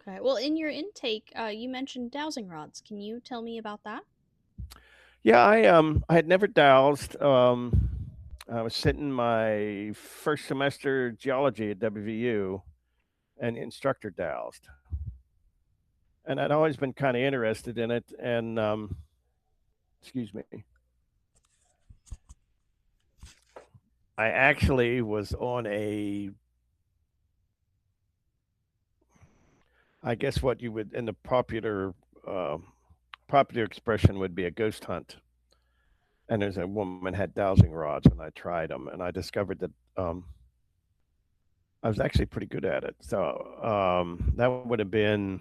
Okay. Well, in your intake, you mentioned dowsing rods. Can you tell me about that? Yeah, I had never dowsed. I was sitting my first semester geology at WVU, and the instructor dowsed, and I'd always been kind of interested in it. And excuse me, I actually was on a, I guess what you would in the uh, popular expression would be a ghost hunt. And there's a woman had dowsing rods, and I tried them, and I discovered that I was actually pretty good at it. So that would have been,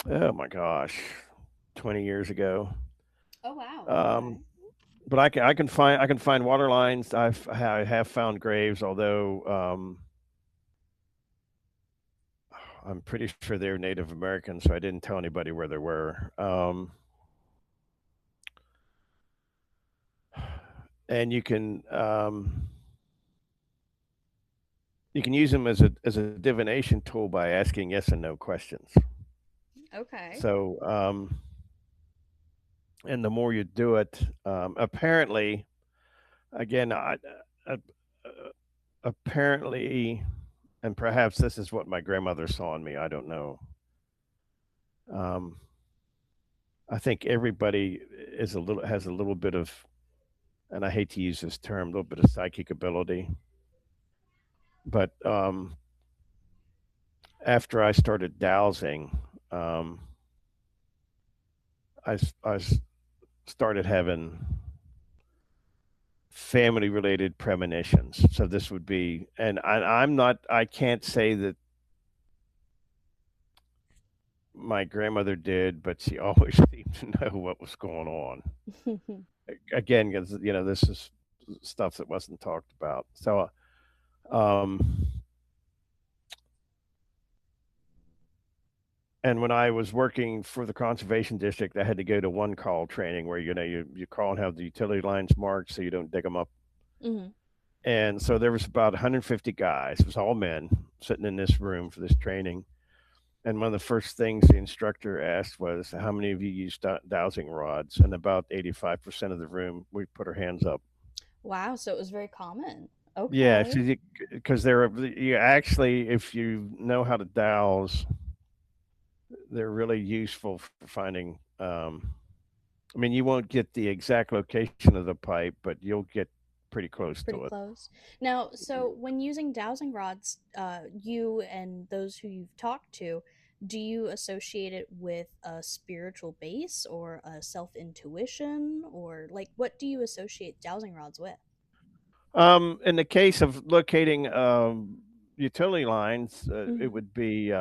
oh my gosh, 20 years ago. Oh, wow. Okay. Um, but I can find water lines. I have found graves, although I'm pretty sure they're Native American, so I didn't tell anybody where they were. And you can use them as a divination tool by asking yes and no questions. Okay. So and the more you do it, apparently, again, uh, apparently, and perhaps this is what my grandmother saw in me. I don't know. Um, I think everybody has a little bit of, and I hate to use this term, a little bit of psychic ability. But after I started dowsing, um, I started having family related premonitions. So this would be, and I'm not, I can't say that my grandmother did, but she always seemed to know what was going on. Again, because this is stuff that wasn't talked about. So, um, and when I was working for the conservation district, I had to go to one call training where you call and have the utility lines marked so you don't dig them up. Hmm. And so there was about 150 guys. It was all men sitting in this room for this training. And one of the first things the instructor asked was, "How many of you use dowsing rods?" And about 85% of the room, we put our hands up. Wow. So it was very common. Yeah, Okay. because they're you actually, if you know how to dowse, they're really useful for finding. I mean, you won't get the exact location of the pipe, but you'll get pretty close Pretty to it. close. Now, so when using dowsing rods, you and those who you've talked to, do you associate it with a spiritual base or a self intuition, or like what do you associate dowsing rods with? In the case of locating utility lines, it Hmm. would be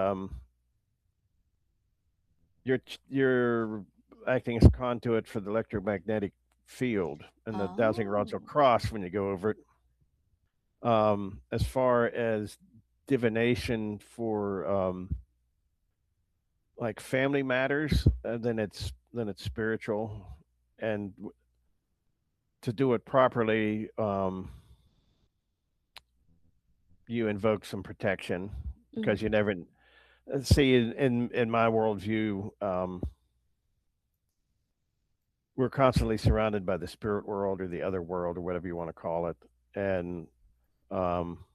you're acting as a conduit for the electromagnetic field, and the dowsing rods will Oh. cross when you go over it. As far as divination for like family matters, then it's spiritual, and to do it properly, you invoke some protection Hmm. because you never see in my worldview. We're constantly surrounded by the spirit world or the other world or whatever you want to call it, and um,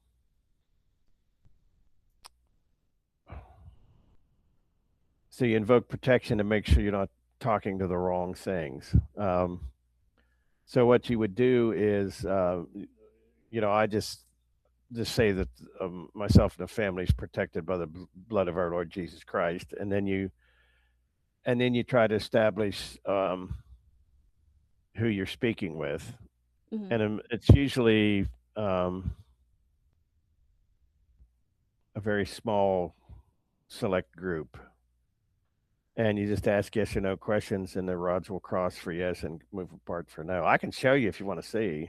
so you invoke protection to make sure you're not talking to the wrong things. So what you would do is, I just say that myself and the family is protected by the blood of our Lord Jesus Christ, and then you try to establish who you're speaking with, Hmm. and it's usually um, a very small select group, and you just ask yes or no questions, and the rods will cross for yes and move apart for no. I can show you if you want to see.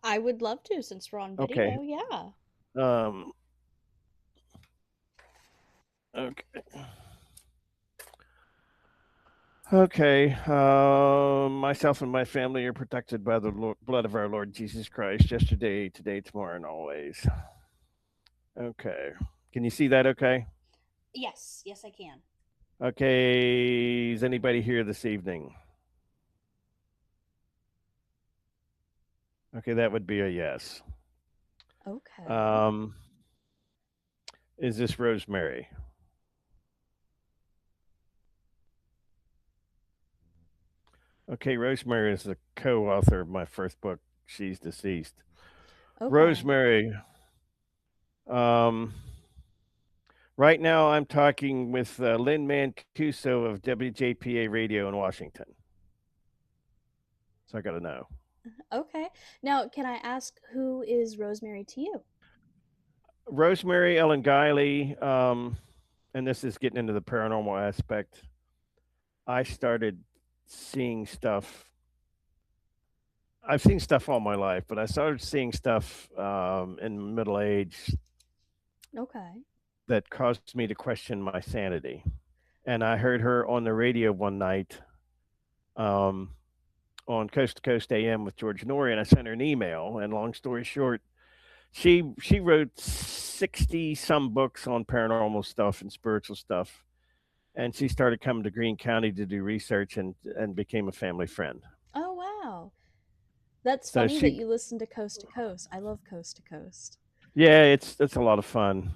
I would love to since we're on Okay. video. Yeah. Um, okay. Okay. Myself and my family are protected by the blood of our Lord Jesus Christ, yesterday, today, tomorrow, and always. Okay. Can you see that okay? Yes, yes, I can. Okay. Is anybody here this evening? Okay, that would be a yes. Okay. Um, is this Rosemary? Okay, Rosemary is the co-author of my first book. She's deceased. Okay. Rosemary. Um, right now, I'm talking with Lynn Mancuso of WJPA Radio in Washington. So I got to know. Okay. Now, can I ask who is Rosemary to you? Rosemary Ellen Guiley, and this is getting into the paranormal aspect. I started seeing stuff. I've seen stuff all my life, but I started seeing stuff in middle age Okay. that caused me to question my sanity. And I heard her on the radio one night um, on Coast to Coast AM with George Norrie, and I sent her an email. And long story short, she wrote 60 some books on paranormal stuff and spiritual stuff, and she started coming to Greene County to do research and became a family friend. Oh, wow. That's So funny that she, you listen to Coast to Coast. I love Coast to Coast. yeah, it's a lot of fun.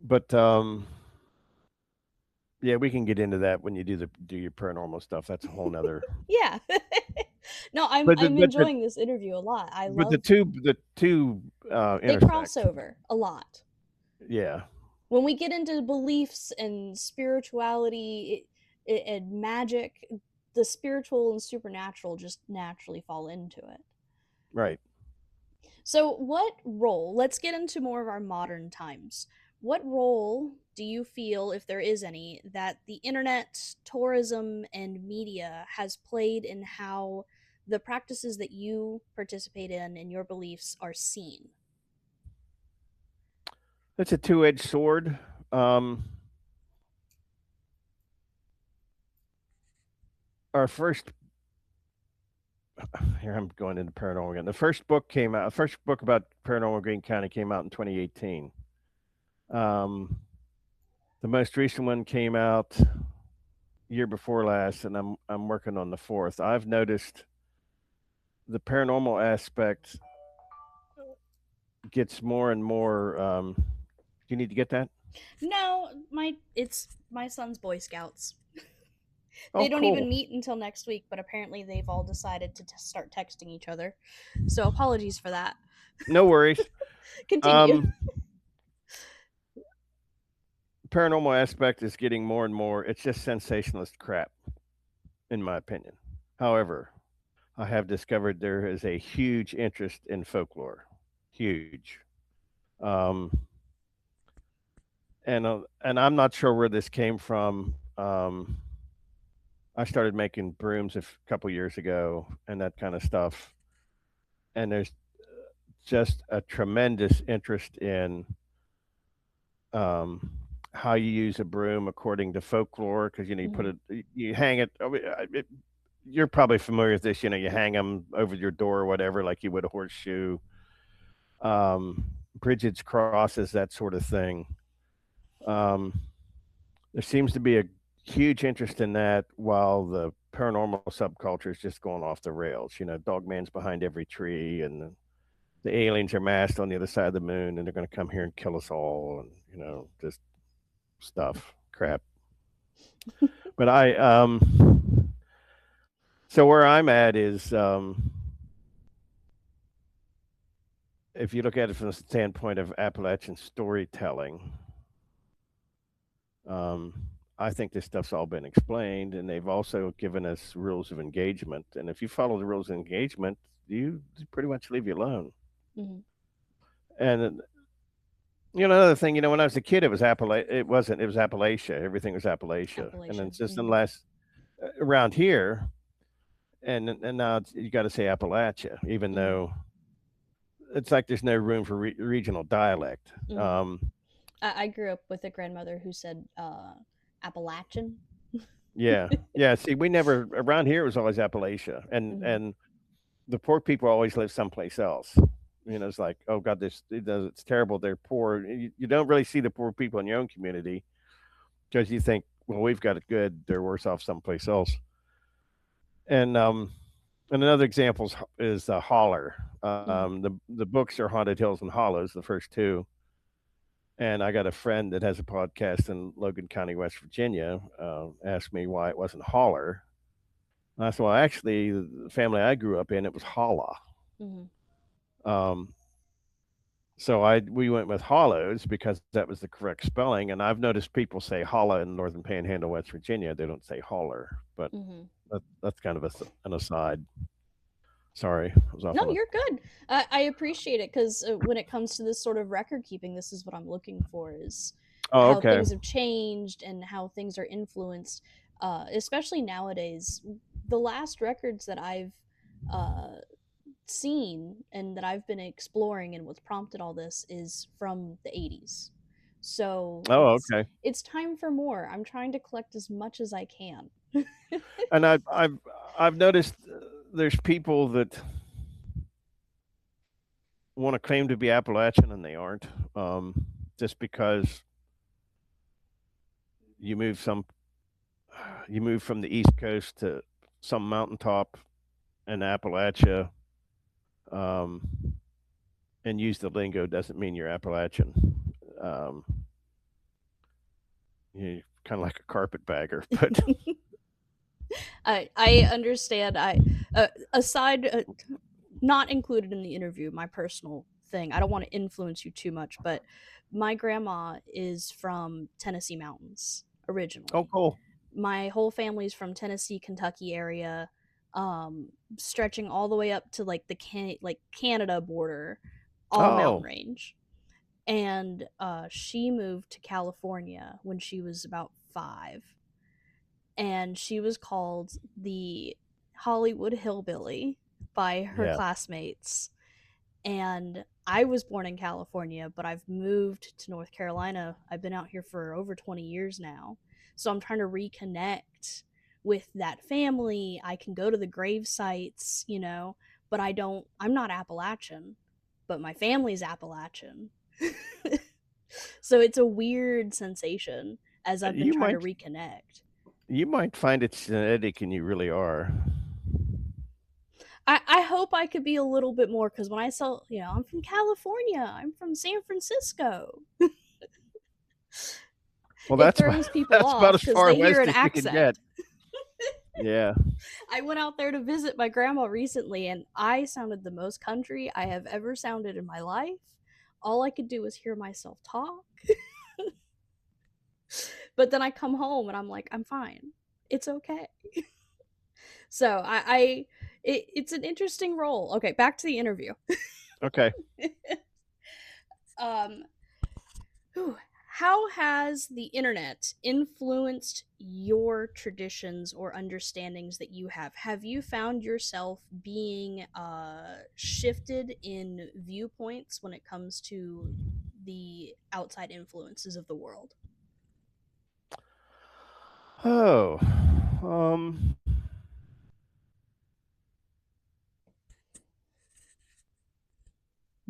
But yeah, we can get into that when you do your paranormal stuff. That's a whole nother. Yeah. No, I'm But the, I'm but the, enjoying this interview a lot. I but love the two they cross intersect. over a lot. Yeah, When we get into beliefs and spirituality and magic, the spiritual and supernatural just naturally fall into it. right. So, what role, let's get into more of our modern times. What role do you feel, if there is any, that the internet, tourism, and media has played in how the practices that you participate in and your beliefs are seen? It's a two-edged sword. Um, our first here I'm going into paranormal again. The first book came out. The first book about paranormal Greene County came out in 2018. Um, the most recent one came out year before last, and I'm working on the fourth. I've noticed the paranormal aspect gets more and more. Do you need to get that? No, it's my son's Boy Scouts. Oh, They don't even cool. meet until next week, but apparently they've all decided to start texting each other. So apologies for that. No worries. Continue. Um, paranormal aspect is getting more and more. It's just sensationalist crap, in my opinion. However, I have discovered there is a huge interest in folklore. Huge. Um, and I'm not sure where this came from. I started making brooms a couple years ago and that kind of stuff. And there's just a tremendous interest in um, how you use a broom according to folklore because you put Mhm. it, you hang it. You're probably familiar with this. You hang them over your door or whatever, like you would a horseshoe. Bridget's crosses, that sort of thing. Um, there seems to be a huge interest in that, while the paranormal subculture is just going off the rails. Dogman's behind every tree, and the aliens are masked on the other side of the moon, and they're going to come here and kill us all, and just stuff, crap. But so where I'm at is, if you look at it from the standpoint of Appalachian storytelling, um, I think this stuff's all been explained, and they've also given us rules of engagement. And if you follow the rules of engagement, you pretty much leave you alone. Mhm. And another thing, when I was a kid, it was It wasn't. It was Appalachia. Everything was Appalachia. And then Appalachian. it's just in the Mhm. last around here, and now you got to say Appalachia, even Mhm. though it's like there's no room for regional dialect. Mhm. I grew up with a grandmother who said Appalachian. Yeah, yeah. See, we never around here. It was always Appalachia, and Mhm. and the poor people always live someplace else. It's like, oh God, it's terrible. They're poor. You don't really see the poor people in your own community because you think, well, we've got it good. They're worse off someplace else. And another example is Holler. Hmm. The books are Haunted Hills and Hollows, the first two. And I got a friend that has a podcast in Logan County, West Virginia. Asked me why it wasn't Holler. And I said, well, actually, the family I grew up in, it was Holla. Hmm. Um, so we went with Hollows because that was the correct spelling. And I've noticed people say Holla in the Northern Panhandle, West Virginia. They don't say Holler, but Hmm. that's kind of an aside. Sorry, I was off No, on a. you're good. I appreciate it because when it comes to this sort of record keeping, this is what I'm looking for: is Oh, how okay. things have changed and how things are influenced, especially nowadays. The last records that I've uh, seen and that I've been exploring and what's prompted all this is from the 80s. So Oh, okay. it's time for more. I'm trying to collect as much as I can. And I've noticed there's people that want to claim to be Appalachian and they aren't, just because you move some you move from the East Coast to some mountaintop in Appalachia, um, and use the lingo doesn't mean you're Appalachian. Um, you're kind of like a carpetbagger, but I understand. Aside not included in the interview, my personal thing. I don't want to influence you too much, but my grandma is from Tennessee mountains oh, originally. cool. My whole family's from Tennessee, Kentucky area, stretching all the way up to like the Canada border, all mountain Oh, range. And she moved to California when she was about 5, and she was called the Hollywood Hillbilly by her yeah. classmates. And I was born in California, but I've moved to North Carolina. I've been out here for over 20 years now. So I'm trying to reconnect with that family. I can go to the grave sites, but I'm not Appalachian, but my family's Appalachian. So it's a weird sensation as I've been You trying to might reconnect. you might find it's genetic, and you really are. I hope I could be a little bit more because when I saw, I'm from California, I'm from San Francisco. Well, It throws people that's about off as because far they hear west an as you can get. accent. Yeah. I went out there to visit my grandma recently and I sounded the most country I have ever sounded in my life. All I could do was hear myself talk. But then I come home and I'm like, I'm fine. It's okay. So it's an interesting role. Okay, back to the interview. Okay. um, how has the internet influenced your traditions or understandings that you have? Have you found yourself being shifted in viewpoints when it comes to the outside influences of the world? Oh, um,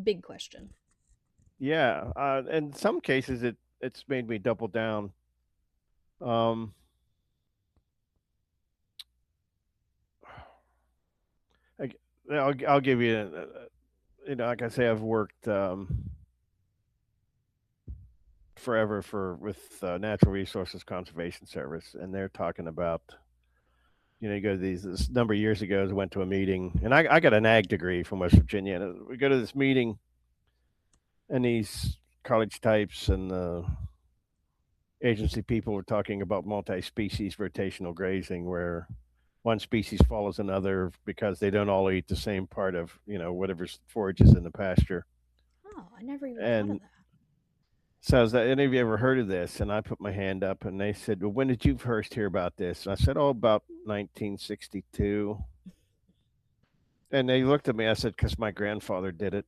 Big question. yeah. In some cases, it's made me double down. Um, I, I'll give you, like I say, I've worked forever with Natural Resources Conservation Service, and they're talking about. You go to this number of years ago. I went to a meeting, and I got an ag degree from West Virginia. And we go to this meeting, and these college types and agency people were talking about multi-species rotational grazing, where one species follows another because they don't all eat the same part of whatever forages in the pasture. Oh, I never even thought of And that. so, has any of you ever heard of this? And I put my hand up, and they said, "Well, when did you first hear about this?" And I said, "Oh, about 1962." And they looked at me. I said, "Because my grandfather did it.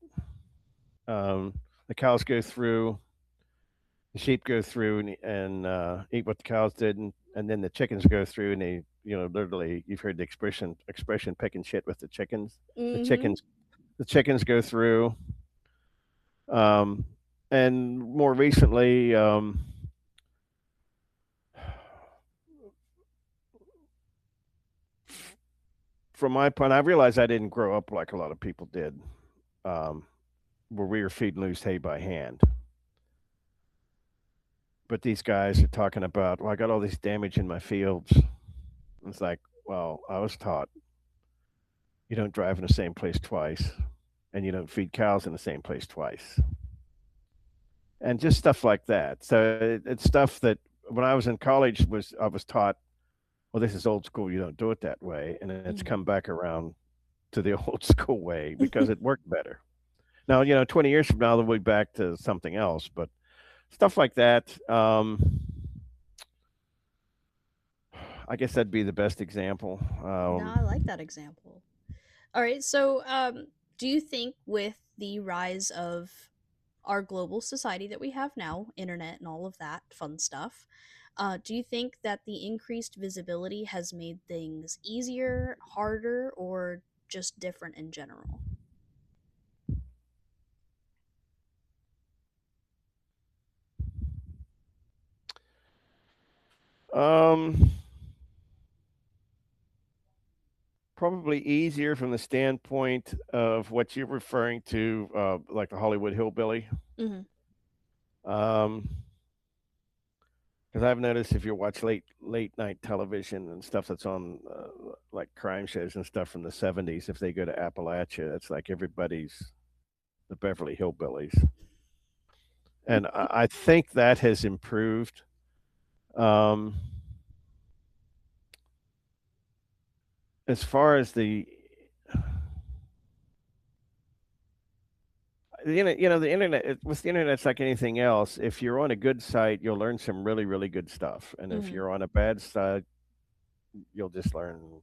The cows go through, the sheep go through and eat what the cows did, and then the chickens go through, and they, literally, you've heard the expression picking shit with the chickens. The Mm-hmm. chickens, the chickens go through. Um, and more recently, from my point, I realized I didn't grow up like a lot of people did, um, where we were feeding loose hay by hand. But these guys are talking about, well, I got all this damage in my fields. It's like, well, I was taught you don't drive in the same place twice, and you don't feed cows in the same place twice, and just stuff like that. So it's stuff that when I was in college was I was taught, well, this is old school. You don't do it that way, and it's Mhm. come back around to the old school way because it worked better. Now, 20 years from now, they'll be back to something else, but stuff like that. I guess that'd be the best example. No, I like that example. All right, so do you think with the rise of our global society that we have now, internet and all of that fun stuff, do you think that the increased visibility has made things easier, harder, or just different in general? Um, Probably easier from the standpoint of what you're referring to, like the Hollywood hillbilly. Hmm. Um, because I've noticed if you watch late night television and stuff that's on like crime shows and stuff from the '70s, if they go to Appalachia, it's like everybody's the Beverly Hillbillies, and I think that has improved. Um, as far as the internet, with the internet, it's like anything else. If you're on a good site, you'll learn some really, really good stuff, and if Hmm. you're on a bad site, you'll just learn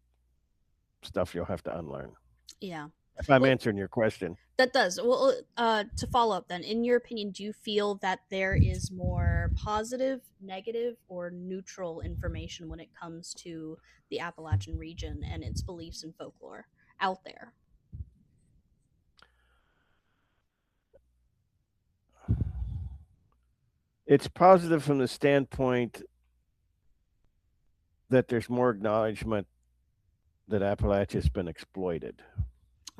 stuff you'll have to unlearn. Yeah. If I'm Well, answering your question. that does. Well, to follow up then, in your opinion, do you feel that there is more positive, negative, or neutral information when it comes to the Appalachian region and its beliefs and folklore out there? It's positive from the standpoint that there's more acknowledgement that Appalachia's been exploited,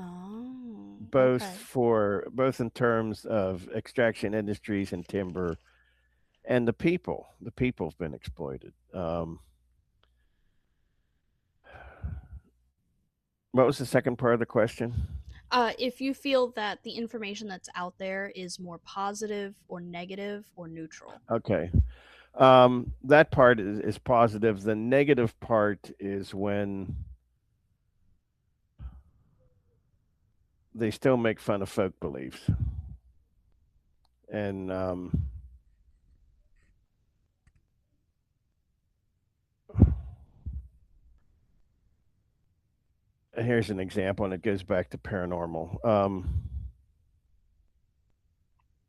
Oh, okay. both in terms of extraction industries and timber, and the people. The people have been exploited. What was the second part of the question? If you feel that the information that's out there is more positive or negative or neutral. Okay. That part is positive. The negative part is when they still make fun of folk beliefs. And here's an example, and it goes back to paranormal.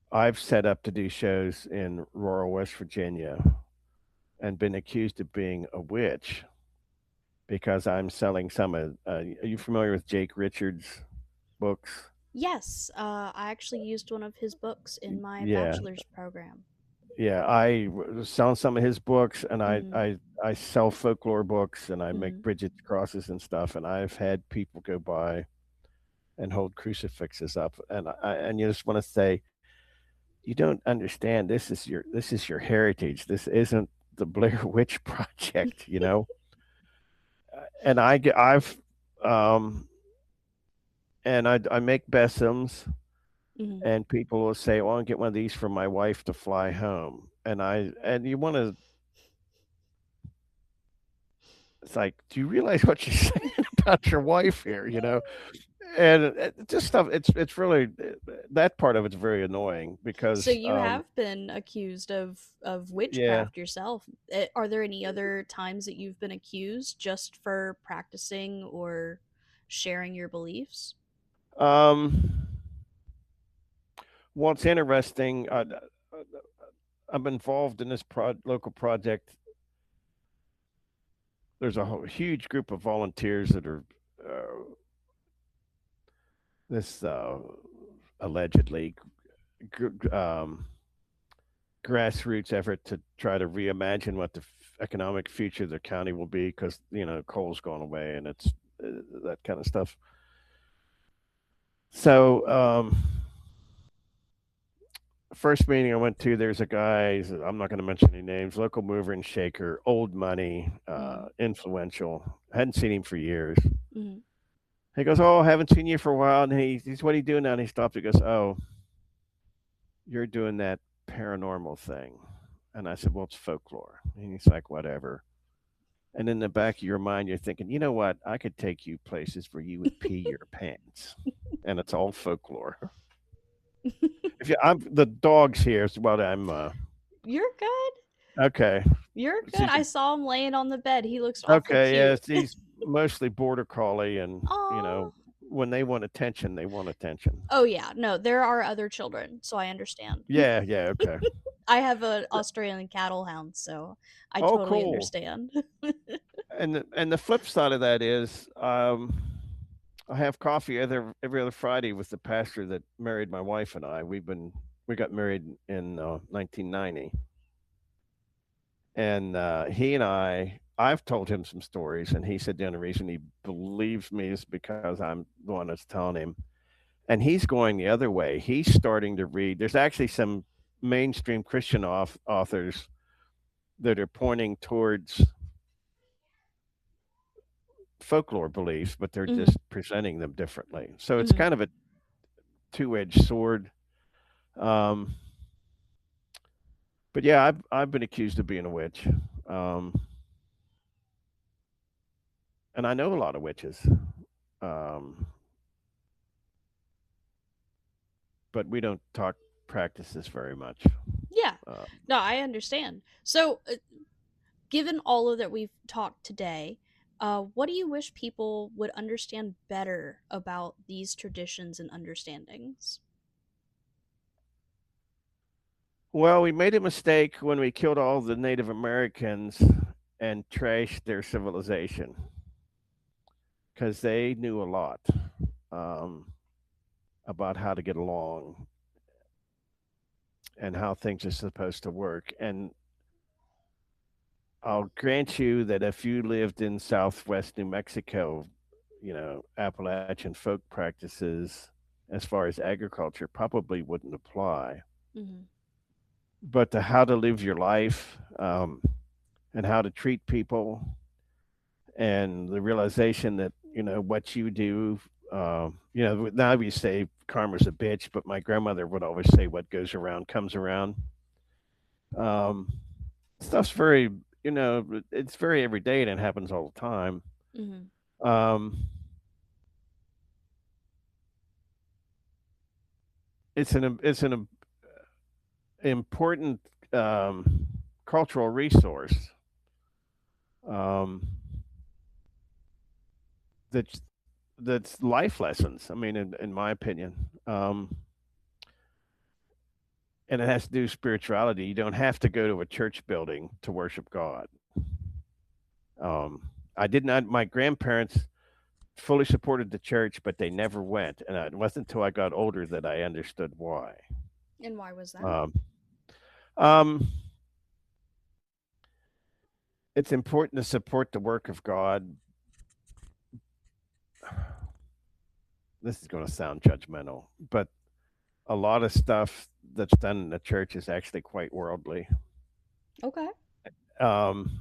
I've set up to do shows in rural West Virginia and been accused of being a witch because I'm selling some of. Are you familiar with Jake Richards' books? Yes, I actually used one of his books in my Yeah, bachelor's program. yeah. Sell some of his books, and Mm-hmm. I sell folklore books, and I Mm-hmm. make Bridget's crosses and stuff. And I've had people go by and hold crucifixes up, and you just want to say, you don't understand. This is your heritage. This isn't the Blair Witch Project, And um, I make besoms, Mm-hmm. and people will say, "Well, I'll get one of these for my wife to fly home." And you want to. It's like, do you realize what you're saying about your wife here? And just stuff. It's really that part of it's very annoying So because you have been accused of yeah. witchcraft yourself. Are there any other times that you've been accused just for practicing or sharing your beliefs? Um, well, it's interesting. I'm involved in this local project. There's a huge group of volunteers that are this allegedly. gr- um, grassroots effort to try to reimagine what the economic future of the county will be because coal's gone away and it's that kind of stuff. So first meeting I went to, there's a guy. I'm not going to mention any names. Local mover and shaker, old money, Mhm. influential. Hadn't seen him for years. Mhm. He goes, "Oh, haven't seen you for a while." And he's, "What are you doing now?" And he stops. He goes, "Oh, you're doing that paranormal thing." And I said, "Well, it's folklore." And he's like, "Whatever." And in the back of your mind, you're thinking, you know what? I could take you places where you would pee your pants, and it's all folklore. If you, I'm the dogs here is what I'm. You're good. Okay, You're good. she's I saw him laying on the bed. He looks awfully okay. Yeah, cute. she's mostly border collie, and Aw. when they want attention, they want attention. Oh yeah, no, there are other children, so I understand. Yeah, yeah, okay. I have an Australian cattle hound, so I Oh, totally cool. understand. And the flip side of that is, I have coffee every other Friday with the pastor that married my wife and I. We got married in 1990, and he and I've told him some stories, and he said the only reason he believes me is because I'm the one that's telling him. And he's going the other way. He's starting to read. There's actually some mainstream Christian authors that are pointing towards folklore beliefs, but they're Mhm. just presenting them differently. So it's Mhm. kind of a two-edged sword. Um, but yeah, I've been accused of being a witch, um, and I know a lot of witches, um, but we don't talk practices very much. Yeah. Uh, No, I understand. So, given all of that we've talked today, what do you wish people would understand better about these traditions and understandings? well, we made a mistake when we killed all the Native Americans and trashed their civilization because they knew a lot um, about how to get along and how things are supposed to work. And I'll grant you that if you lived in Southwest New Mexico, Appalachian folk practices as far as agriculture probably wouldn't apply. Mhm. But the how to live your life, and how to treat people, and the realization that what you do, now we say karma's a bitch, but my grandmother would always say what goes around comes around. Um, stuff's very, it's very everyday and it happens all the time. Mhm. Um, it's an important cultural resource, um, that's that's life lessons. I mean, in my opinion, and it has to do with spirituality. You don't have to go to a church building to worship God. I did not. My grandparents fully supported the church, but they never went, and it wasn't until I got older that I understood why. And why was that? Um, um, it's important to support the work of God. This is going to sound judgmental, but a lot of stuff that's done in the church is actually quite worldly. Okay. Um,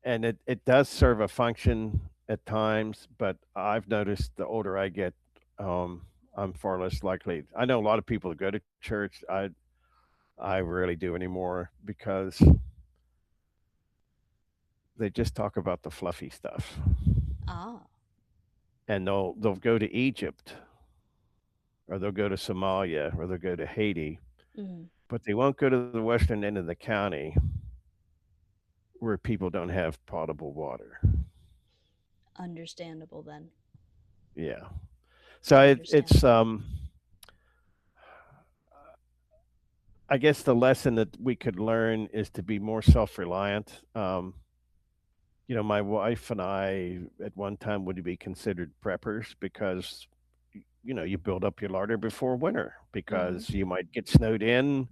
and it does serve a function at times, but I've noticed the older I get, I'm far less likely. I know a lot of people that go to church. I rarely do anymore because they just talk about the fluffy stuff, Ah. and they'll go to Egypt, or they'll go to Somalia, or they'll go to Haiti, Mhm. but they won't go to the western end of the county where people don't have potable water. Understandable then. Yeah. So it's Understandable. I guess the lesson that we could learn is to be more self-reliant. My wife and I at one time would be considered preppers because you build up your larder before winter Mhm. because you might get snowed in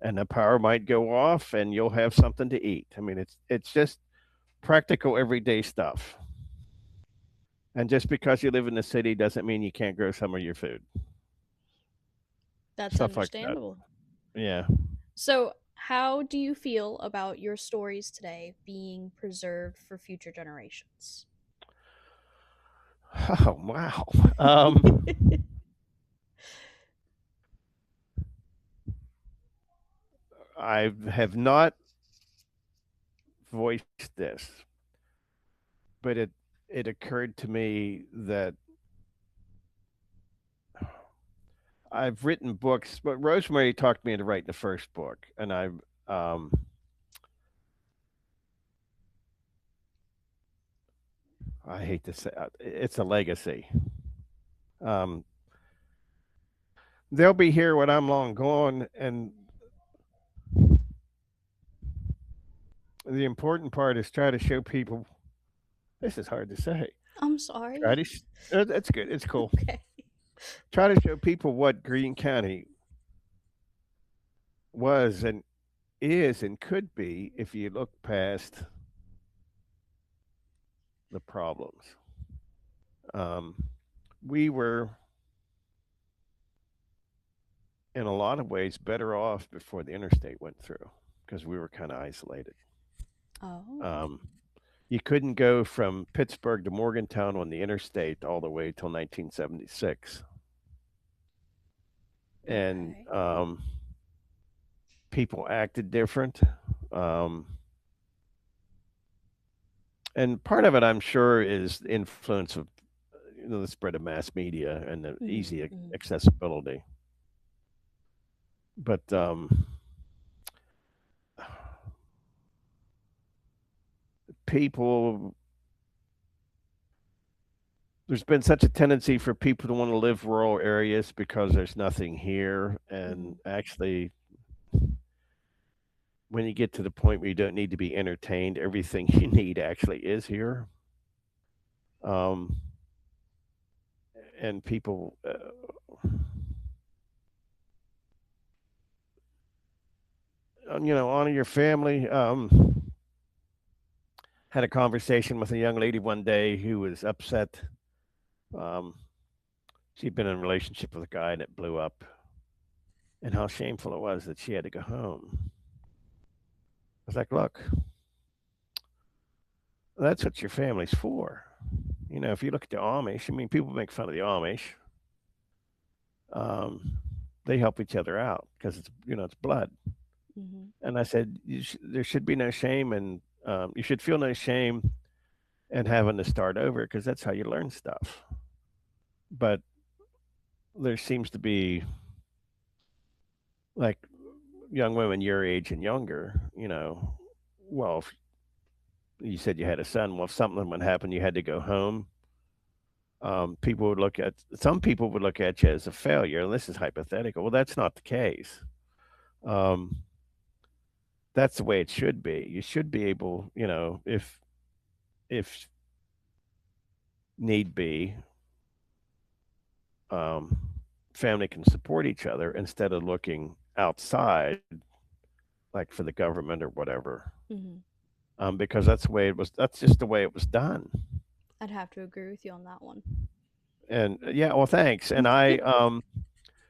and the power might go off and you'll have something to eat. I mean, it's just practical everyday stuff. And just because you live in the city doesn't mean you can't grow some of your food. That's Stuff like that. understandable. Yeah. So, how do you feel about your stories today being preserved for future generations? Oh, wow. Um, I have not voiced this, but it occurred to me that I've written books, but Rosemary talked me into writing the first book, and um, I hate to say it's a legacy. Um, they'll be here when I'm long gone, and the important part is try to show people. This is hard to say. I'm Try sorry. to. That's good. It's cool. Okay. Try to show people what Greene County was and is and could be if you look past the problems. Um, we were, in a lot of ways, better off before the interstate went through because we were kind of isolated. Oh, Um, you couldn't go from Pittsburgh to Morgantown on the interstate all the way till 1976, and okay. people acted different. Um, and part of it, I'm sure, is the influence of the spread of mass media and the Mhm. easy Mhm. accessibility. But people, there's been such a tendency for people to want to live rural areas because there's nothing here, and Mhm. actually, when you get to the point where you don't need to be entertained, everything you need actually is here. Um, and people, honor your family. Had a conversation with a young lady one day who was upset. Um, she'd been in a relationship with a guy and it blew up, and how shameful it was that she had to go home. I was like, look, that's what your family's for. If you look at the Amish, I mean, people make fun of the Amish. Um, they help each other out because it's blood. Mhm. And I said, there should be no shame, and you should feel no shame in having to start over because that's how you learn stuff. But there seems to be like young women your age and younger, well, if you said you had a son, well, if something would happen, you had to go home. Some people would look at you as a failure, and this is hypothetical. Well, that's not the case. Um, that's the way it should be. You should be able, if need be, um, family can support each other instead of looking outside, like for the government or whatever. Mhm. Because that's the way it was. That's just the way it was done. I'd have to agree with you on that one. And yeah, well, thanks. And I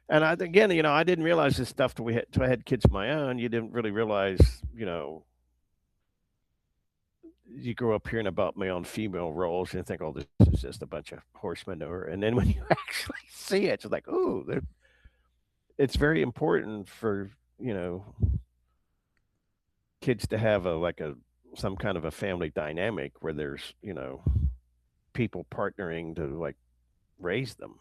again, I didn't realize this stuff till I had kids of my own. You didn't really realize, you grow up hearing about male and female roles and you think, oh, this is just a bunch of horse manure. And then when you actually see it, it's like, oh, it's very important for, you know, kids to have some kind of a family dynamic where there's, people partnering to like raise them.